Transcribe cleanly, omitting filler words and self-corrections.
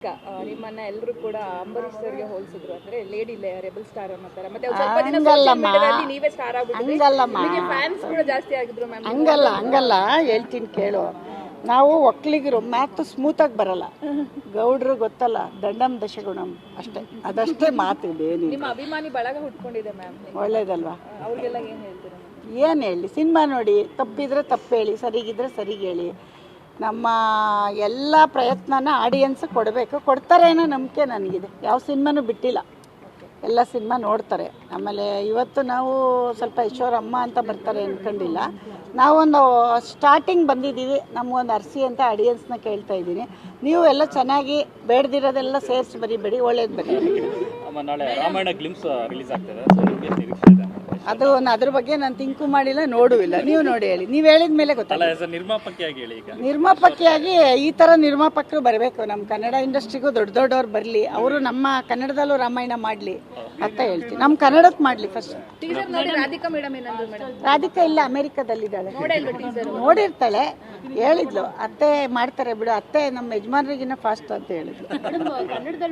ನಿಮ್ಮನ್ನ ಎಲ್ಲರೂ ಕೂಡ ಅಂಬರೀಶ್ ಸರ್ಗೆ ಹೋಲಿಸಿದ್ರು ಅಂದ್ರೆ ಲೇಡಿ ರೆಬಲ್ ಸ್ಟಾರ್ ಅನ್ನೋ ತರ ಮತ್ತೆ ನೀವೇ ಸ್ಟಾರ್ ಆಗ್ಬಿಟ್ಟಿದ್ರಿ ಫ್ಯಾನ್ಸ್ ಕೂಡ ಜಾಸ್ತಿ ಆಗಿದ್ರು ಮ್ಯಾಮ್. ಹಂಗಲ್ಲ ಹೇಳ್ತೀನಿ ಕೇಳು. ನಾವು ಒಕ್ಕಲಿಗರು ಮ್ಯಾಥ್ ಸ್ಮೂತಾಗಿ ಬರಲ್ಲ, ಗೌಡ್ರು ಗೊತ್ತಲ್ಲ, ದಂಡಂ ದಶಗುಣಂ ಅಷ್ಟೇ, ಅದಷ್ಟೇ ಮಾತು. ಏನಿಲ್ಲ. ನಿಮ್ಮ ಅಭಿಮಾನಿ ಬಳಗ ಹುಟ್ಕೊಂಡಿದೆ ಮ್ಯಾಮ್, ಒಳ್ಳೇದಲ್ವಾ? ಅವ್ರಿಗೆಲ್ಲ ಏನು ಹೇಳ್ತೀರಾ? ಏನು ಹೇಳಿ, ಸಿನಿಮಾ ನೋಡಿ, ತಪ್ಪಿದ್ರೆ ತಪ್ಪು ಹೇಳಿ, ಸರಿಗಿದ್ರೆ ಸರಿಗೆ ಹೇಳಿ. ನಮ್ಮ ಎಲ್ಲ ಪ್ರಯತ್ನನ ಆಡಿಯನ್ಸ್ ಕೊಡಬೇಕು, ಕೊಡ್ತಾರೆ ಅನ್ನೋ ನಂಬಿಕೆ ನನಗಿದೆ. ಯಾವ ಸಿನಿಮಾನೂ ಬಿಟ್ಟಿಲ್ಲ, ಎಲ್ಲ ಸಿನಿಮಾ ನೋಡ್ತಾರೆ. ಆಮೇಲೆ ಇವತ್ತು ನಾವು ಸ್ವಲ್ಪ ಈಶ್ವರಮ್ಮ ಅಂತ ಬರ್ತಾರೆ ಅಂದ್ಕೊಂಡಿಲ್ಲ, ನಾವೊಂದು ಸ್ಟಾರ್ಟಿಂಗ್ ಬಂದಿದ್ದೀವಿ, ನಮಗೊಂದು ಅರ್ಸಿ ಅಂತ ಆಡಿಯನ್ಸ್ನ ಕೇಳ್ತಾ ಇದ್ದೀನಿ. ನೀವು ಎಲ್ಲ ಚೆನ್ನಾಗಿ ಬೇಡದಿರೋದೆಲ್ಲ ಸೇರಿಸಿ ಬರಿಬೇಡಿ, ಒಳ್ಳೇದು ಬರೀ. ಅದು ಅದ್ರ ಬಗ್ಗೆ ನಾನು ತಿಂಕು ಮಾಡಿಲ್ಲ, ನೋಡುವಿಲ್ಲ. ನೀವು ನೋಡಿ ಹೇಳಿ, ನೀವು ಹೇಳಿದ ಮೇಲೆ ಗೊತ್ತಲ್ಲ. ನಿರ್ಮಾಪಕಿಯಾಗಿ ಈ ಥರ ನಿರ್ಮಾಪಕರು ಬರಬೇಕು ನಮ್ಮ ಕನ್ನಡ ಇಂಡಸ್ಟ್ರಿಗೂ. ದೊಡ್ಡವ್ರು ಬರಲಿ, ಅವರು ನಮ್ಮ ಕನ್ನಡದಲ್ಲೂ ರಾಮಾಯಣ ಮಾಡಲಿ ಅಂತ ಹೇಳ್ತೀನಿ. ನಮ್ಮ ಕನ್ನಡಕ್ಕೆ ಮಾಡಲಿ ಫಸ್ಟ್. ರಾಧಿಕಾ ಇಲ್ಲ, ಅಮೆರಿಕದಲ್ಲಿದ್ದಾಳೆ, ನೋಡಿರ್ತಾಳೆ. ಹೇಳಿದ್ಲು, ಅತ್ತೆ ಮಾಡ್ತಾರೆ ಬಿಡು, ಅತ್ತೆ ನಮ್ಮ ಯಜಮಾನ್ರಿಗಿನ್ನ ಫಾಸ್ಟ್ ಅಂತ ಹೇಳಿದ್ಲು.